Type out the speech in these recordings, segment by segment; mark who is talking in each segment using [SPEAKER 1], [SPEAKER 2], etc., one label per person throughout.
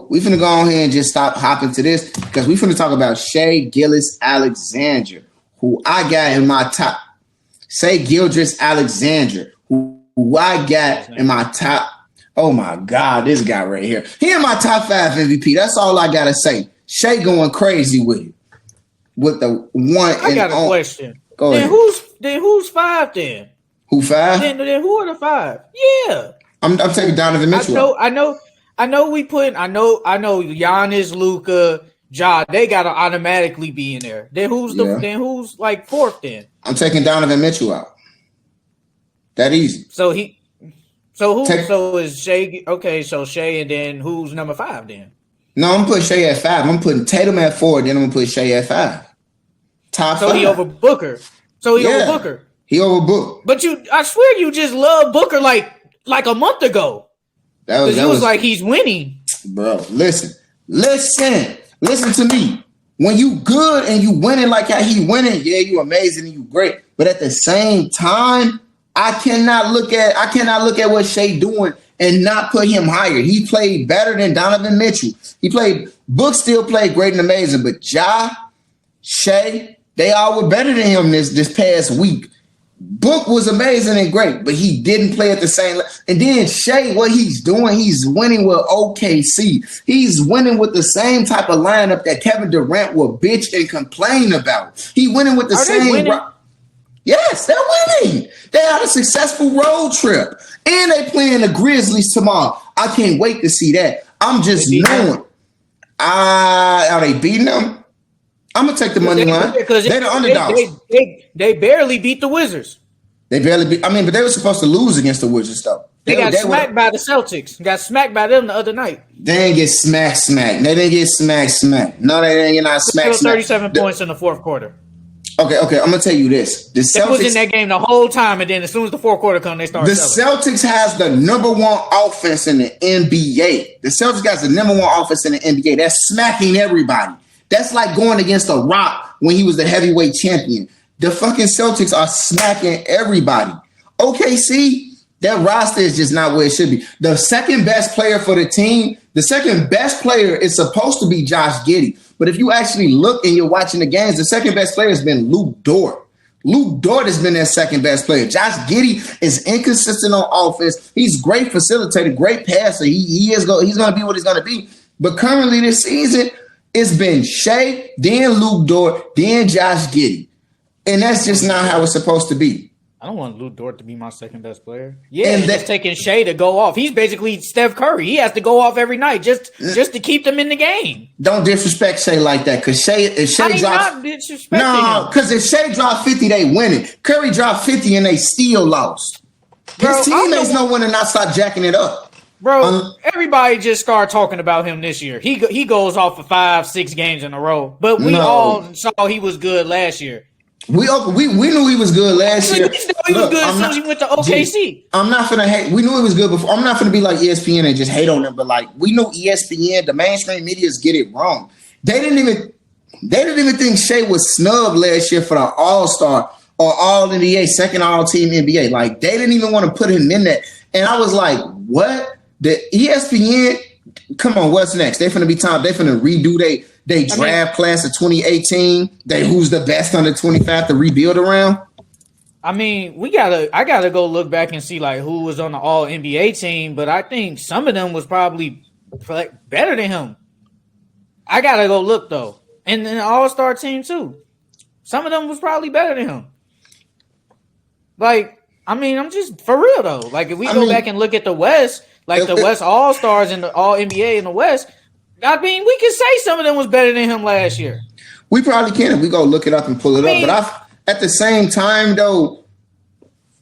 [SPEAKER 1] we finna go on here and just stop hopping to this because we finna talk about Shai Gilgeous-Alexander, who I got in my top. Shai Gilgeous-Alexander, who I got in my top. Oh my God, this guy right here. He in my top 5 MVP. That's all I gotta say. Shai going crazy with it. With the one.
[SPEAKER 2] I got a question.
[SPEAKER 1] Go ahead.
[SPEAKER 2] Then who's 5 then?
[SPEAKER 1] Who 5?
[SPEAKER 2] Then who are the 5? Yeah.
[SPEAKER 1] I'm taking Donovan Mitchell.
[SPEAKER 2] I know Giannis, Luka, Ja, they gotta automatically be in there. Then who's like 4th then?
[SPEAKER 1] I'm taking Donovan Mitchell out. That easy.
[SPEAKER 2] So is Shai so Shai, and then who's number 5 then?
[SPEAKER 1] No, I'm putting Shai at 5. I'm putting Tatum at 4, then I'm gonna put Shai at 5. Top 5.
[SPEAKER 2] So he over Booker. Over Booker.
[SPEAKER 1] He over Booker.
[SPEAKER 2] But I swear you just love Booker like a month ago. That was like he's winning.
[SPEAKER 1] Bro, listen to me. When you good and you winning like how he winning, yeah, you amazing and you great. But at the same time, I cannot look at what Shai doing and not put him higher. He played better than Donovan Mitchell. Book still played great and amazing, but Ja, Shai, they all were better than him this past week. Book was amazing and great, but he didn't play at the same level. And then Shai, what he's doing, he's winning with OKC. He's winning with the same type of lineup that Kevin Durant will bitch and complain about. He winning with the same. Yes, they're winning. They had a successful road trip. And they playing the Grizzlies tomorrow. I can't wait to see that. I'm just knowing. Are they beating them? I'm going to take the money line. They're the underdogs.
[SPEAKER 2] They barely beat the Wizards.
[SPEAKER 1] They barely beat. But they were supposed to lose against the Wizards, though.
[SPEAKER 2] They got smacked by the Celtics. Got smacked by them the other night.
[SPEAKER 1] They didn't get smacked. They didn't get smacked. No, they didn't get smacked.
[SPEAKER 2] 37 points in the 4th quarter.
[SPEAKER 1] Okay. I'm going to tell you this. The Celtics
[SPEAKER 2] was in that game the whole time, and then as soon as the 4th quarter comes, they start selling.
[SPEAKER 1] Celtics has the number 1 offense in the NBA. The Celtics got the number 1 offense in the NBA. That's smacking everybody. That's like going against The Rock when he was the heavyweight champion. The fucking Celtics are smacking everybody. OKC, that roster is just not where it should be. The second best player for the team, the second best player is supposed to be Josh Giddey. But if you actually look and you're watching the games, the second best player has been Luke Dort. Luke Dort has been their second best player. Josh Giddey is inconsistent on offense. He's great facilitator, great passer. He's going to be what he's going to be. But currently this season, it's been Shai, then Luke Dort, then Josh Giddey. And that's just not how it's supposed to be.
[SPEAKER 2] I don't want Luke Dort to be my second best player. Yeah, and that's taking Shai to go off. He's basically Steph Curry. He has to go off every night just to keep them in the game.
[SPEAKER 1] Don't disrespect Shai like that, because if Shai drops, because if Shai dropped 50, they winning. Curry dropped 50 and they still lost. His teammates know when to not stop jacking it up.
[SPEAKER 2] Bro, everybody just started talking about him this year. He goes off for 5-6 games in a row, but we all saw he was good last year.
[SPEAKER 1] We knew he was good last year.
[SPEAKER 2] He was good as soon as he went to OKC.
[SPEAKER 1] I'm not finna hate. We knew he was good before. I'm not finna be like ESPN and just hate on him. But like we knew ESPN, the mainstream medias get it wrong. They didn't even think Shai was snubbed last year for the All-Star or All-NBA, second All-Team NBA. Like they didn't even want to put him in that. And I was like, what? The ESPN, come on, what's next? They finna redo they draft class of 2018. Who's the best under 25 to rebuild around?
[SPEAKER 2] I mean, I gotta go look back and see like who was on the All NBA team, but I think some of them was probably better than him. I gotta go look though, and then the All-Star team too. Some of them was probably better than him. Like, I mean, I'm just for real though. Like, if we go back and look at the West. Like the West All-Stars and the All-NBA in the West, I mean, we can say some of them was better than him last year.
[SPEAKER 1] We probably can if we go look it up and pull it up. But at the same time, though,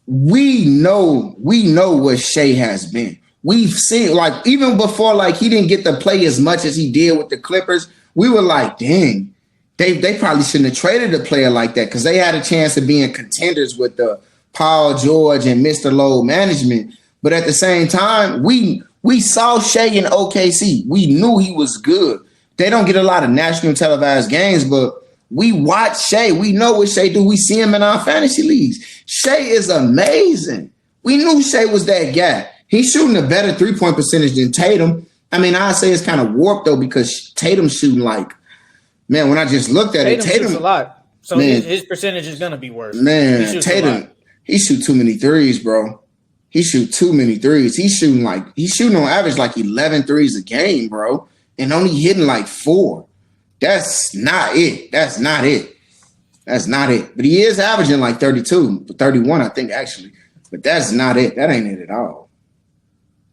[SPEAKER 1] we know what Shai has been. We've seen, like, even before, like, he didn't get to play as much as he did with the Clippers, we were like, dang, they probably shouldn't have traded a player like that because they had a chance of being contenders with the Paul George and Mr. Load management. But at the same time, we saw Shai in OKC. We knew he was good. They don't get a lot of national televised games, but we watch Shai. We know what Shai do. We see him in our fantasy leagues. Shai is amazing. We knew Shai was that guy. He's shooting a better 3-point percentage than Tatum. I mean, I say it's kind of warped though because Tatum's shooting like, man. When I just looked at
[SPEAKER 2] Tatum
[SPEAKER 1] it, Tatum
[SPEAKER 2] shoots a lot, so
[SPEAKER 1] man,
[SPEAKER 2] his percentage is gonna be worse.
[SPEAKER 1] Man, Tatum, he shoot too many threes, bro. He shoot too many threes. He's shooting on average like 11 threes a game, bro, and only hitting like 4. That's not it. That's not it. That's not it. But he is averaging like 32, 31, I think, actually. But that's not it. That ain't it at all.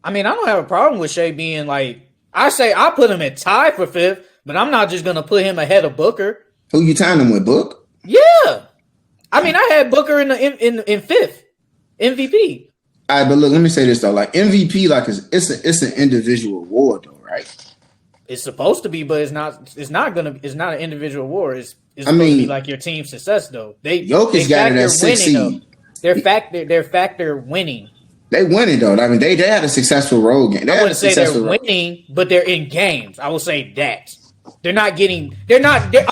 [SPEAKER 2] I mean, I don't have a problem with Shai being like, I say I put him at tie for 5th, but I'm not just going to put him ahead of Booker.
[SPEAKER 1] Who you tying him with, Book?
[SPEAKER 2] Yeah. I mean, I had Booker in 5th, MVP.
[SPEAKER 1] All right, but look, let me say this, though. Like, MVP, like, it's an individual award, though, right?
[SPEAKER 2] It's supposed to be, but it's not an individual award. It's supposed to be like your team success, though.
[SPEAKER 1] Jokic got it at 6 seed.
[SPEAKER 2] They're factor winning.
[SPEAKER 1] They winning though. I mean, they had a successful road game.
[SPEAKER 2] I wouldn't say they're winning, but they're in games. I will say that I'll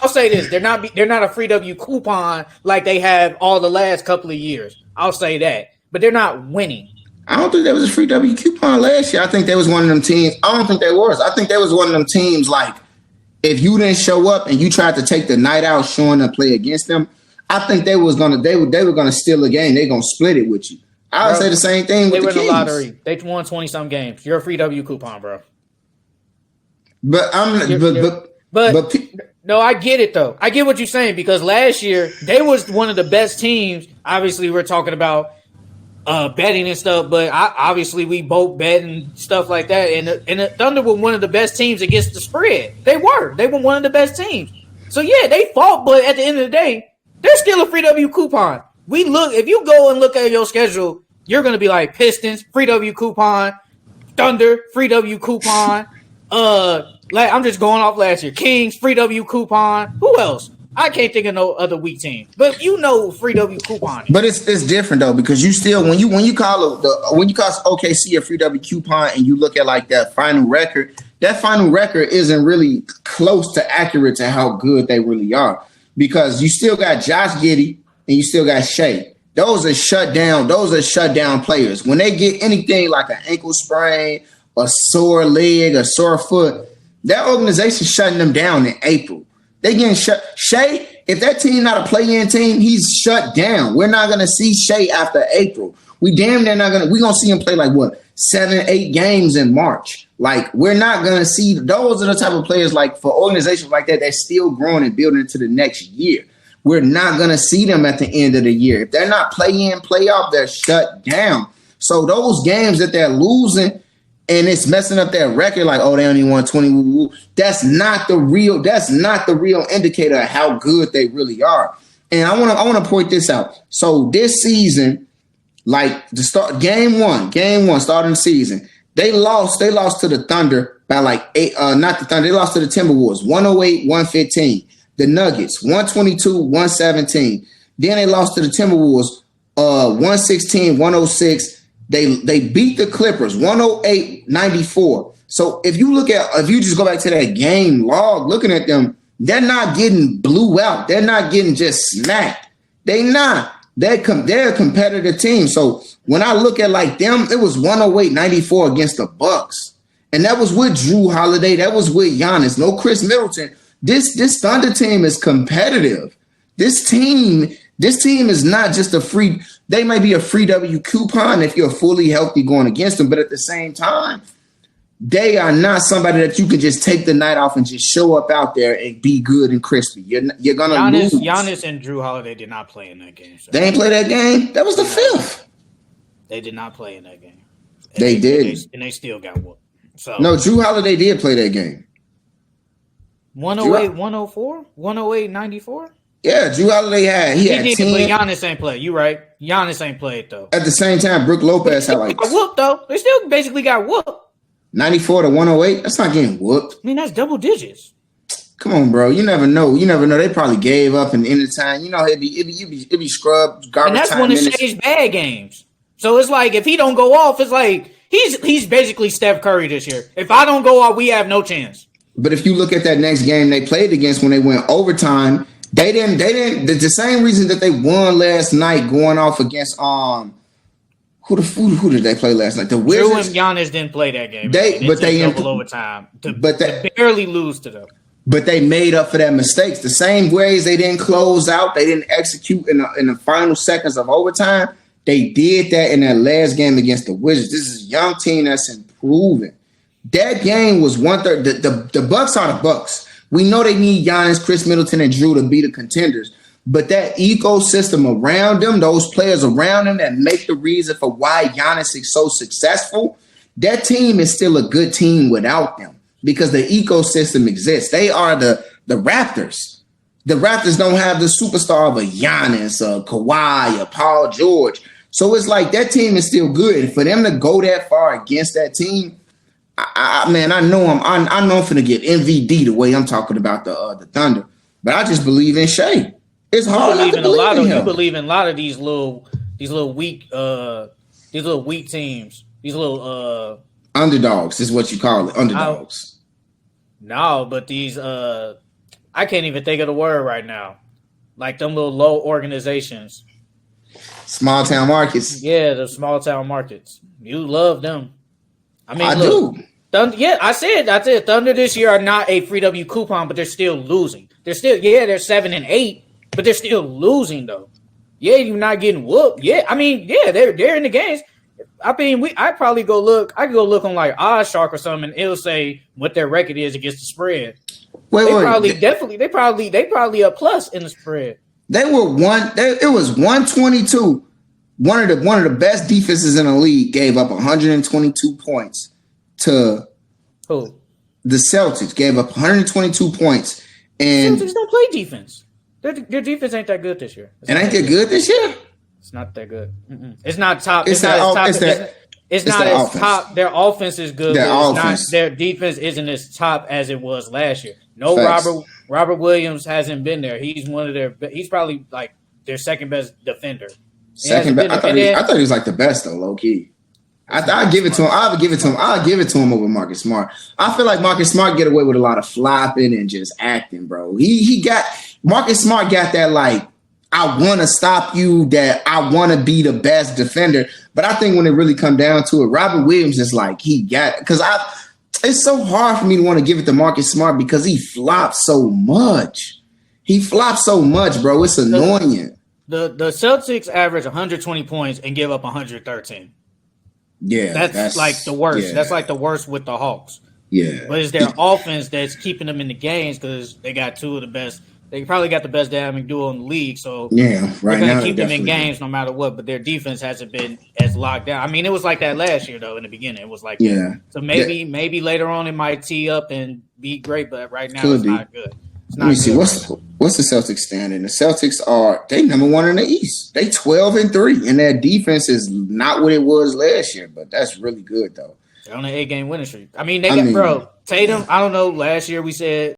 [SPEAKER 2] say this: they're not a free W coupon like they have all the last couple of years. I'll say that, but they're not winning.
[SPEAKER 1] I don't think there was a free W coupon last year. I think there was one of them teams. I don't think they was. I think there was one of them teams like if you didn't show up and you tried to take the night out showing to play against them, I think they were gonna steal a game. They're gonna split it with you. I would say the same thing with the Kings.
[SPEAKER 2] They won the lottery. They won 20-some games. You're a free W coupon, bro.
[SPEAKER 1] But
[SPEAKER 2] no, I get it though. I get what you're saying because last year they was one of the best teams. Obviously, we're talking about betting and stuff, but obviously we both bet and stuff like that. And the Thunder were one of the best teams against the spread. They were one of the best teams. So yeah, they fought, but at the end of the day, they're still a free W coupon. If you go and look at your schedule, you're going to be like Pistons, free W coupon, Thunder, free W coupon. Like I'm just going off last year. Kings, free W coupon. Who else? I can't think of no other weak team. But free W coupon.
[SPEAKER 1] But it's different though because you still when you call OKC a free W coupon and you look at like that final record isn't really close to accurate to how good they really are because you still got Josh Giddey and you still got Shai. Those are shut down players. When they get anything like an ankle sprain, a sore leg, a sore foot, that organization's shutting them down in April. They getting shut. Shai, if that team not a play-in team, he's shut down. We're not gonna see Shai after April. We're gonna see him play like 7-8 games in March. Like we're not gonna see those are the type of players like for organizations like that that's still growing and building into the next year. We're not going to see them at the end of the year. If they're not play-in, play-off, they're shut down. So those games that they're losing and it's messing up their record, like, oh, they only won 20. That's not the real indicator of how good they really are. And I want to point this out. So this season, like the start game one, starting the season, they lost to the Thunder by like 8. Not the Thunder, they lost to the Timberwolves, 108-115. The Nuggets, 122-117. Then they lost to the Timberwolves, 116-106. They beat the Clippers, 108-94. So if you just go back to that game log, looking at them, they're not getting blew out. They're not getting just smacked. They're not. They're a competitive team. So when I look at like them, it was 108-94 against the Bucks. And that was with Drew Holiday. That was with Giannis. No Chris Middleton. This Thunder team is competitive. This team is not just a free. They may be a free W coupon if you're fully healthy going against them, but at the same time, they are not somebody that you can just take the night off and just show up out there and be good and crispy. You're gonna lose.
[SPEAKER 2] Giannis and Drew Holiday did not play in that game. So.
[SPEAKER 1] They didn't play that game. That was the 5th.
[SPEAKER 2] They did not play in that game.
[SPEAKER 1] They did,
[SPEAKER 2] and they still got whooped. So
[SPEAKER 1] no, Drew Holiday did play that game.
[SPEAKER 2] 108, 104, 108, 94.
[SPEAKER 1] Yeah, Drew Holiday had 10.
[SPEAKER 2] But Giannis ain't played. You right. Giannis ain't played though.
[SPEAKER 1] At the same time, Brook Lopez had like
[SPEAKER 2] got whooped though. They still basically got whooped.
[SPEAKER 1] 94-108. That's not getting whooped.
[SPEAKER 2] I mean, that's double digits.
[SPEAKER 1] Come on, bro. You never know. They probably gave up in the end of time. You know, it'd be scrubbed. Garbage
[SPEAKER 2] and that's
[SPEAKER 1] time
[SPEAKER 2] one of Shai's bad games. So it's like if he don't go off, it's like he's basically Steph Curry this year. If I don't go off, we have no chance.
[SPEAKER 1] But if you look at that next game they played against when they went overtime, they didn't the same reason that they won last night going off against Who did they play last night? The
[SPEAKER 2] Drew
[SPEAKER 1] Wizards.
[SPEAKER 2] and Giannis didn't play that game.
[SPEAKER 1] They
[SPEAKER 2] double overtime to barely lose to them.
[SPEAKER 1] But they made up for their mistakes. The same ways they didn't close out, they didn't execute in the final seconds of overtime. They did that in that last game against the Wizards. This is a young team that's improving. That game was 1/3. The Bucks are the Bucks. We know they need Giannis, Chris Middleton, and Drew to be the contenders. But that ecosystem around them, those players around them that make the reason for why Giannis is so successful, that team is still a good team without them because the ecosystem exists. They are the Raptors. The Raptors don't have the superstar of a Giannis, a Kawhi, a Paul George. So it's like that team is still good. For them to go that far against that team, I know I'm finna get MVD the way I'm talking about the Thunder. But I just believe in Shai. It's hard not to believe in him.
[SPEAKER 2] You believe in a lot of these little weak teams. These little
[SPEAKER 1] underdogs is what you call it. Underdogs.
[SPEAKER 2] No, but these I can't even think of the word right now. Like them little low organizations.
[SPEAKER 1] Small town markets.
[SPEAKER 2] Yeah, the small town markets. You love them. I mean,
[SPEAKER 1] I do.
[SPEAKER 2] Thunder, I said Thunder this year are not a free W coupon, but they're still losing. They're 7-8. But they're still losing though. Yeah, you're not getting whooped. Yeah, I mean, yeah, they're in the games. I mean, I could go look on like OddsShark or something, and it'll say what their record is against the spread. They probably a plus in the spread.
[SPEAKER 1] They were it was 122. One of the best defenses in the league gave up 122 points to
[SPEAKER 2] who?
[SPEAKER 1] The Celtics gave up 122 points. And
[SPEAKER 2] Celtics don't play defense. Their defense ain't that good this year.
[SPEAKER 1] Ain't that good this year?
[SPEAKER 2] It's not that good. It's not top.
[SPEAKER 1] It's not as
[SPEAKER 2] top. Their offense is good. Their defense isn't as top as it was last year. No, Facts. Robert Williams hasn't been there. He's one of their. He's probably like their second best defender.
[SPEAKER 1] Second best. I thought he was like the best though, low key. I'll give it to him. I'll give it to him over Marcus Smart. I feel like Marcus Smart get away with a lot of flopping and just acting, bro. Marcus Smart got that like, I want to stop you, that I want to be the best defender. But I think when it really come down to it, Robert Williams is like, it's so hard for me to want to give it to Marcus Smart because he flops so much. Bro. It's annoying.
[SPEAKER 2] The Celtics average 120 points and give up 113.
[SPEAKER 1] Yeah.
[SPEAKER 2] That's like the worst. Yeah. That's like the worst with the Hawks.
[SPEAKER 1] Yeah.
[SPEAKER 2] But it's their offense that's keeping them in the games because they got two of the best. They probably got the best dynamic duo in the league, so
[SPEAKER 1] yeah, right
[SPEAKER 2] they're
[SPEAKER 1] now
[SPEAKER 2] gonna keep them in games no matter what. But their defense hasn't been as locked down. I mean, it was like that last year though. In the beginning, it was like that. So maybe later on it might tee up and be great, but right now it's not good.
[SPEAKER 1] Let me see what's the Celtics standing. The Celtics they number one in the East. They 12-3, and their defense is not what it was last year, but that's really good though.
[SPEAKER 2] They're on an 8-game winning streak. I mean, Tatum. I don't know. Last year we said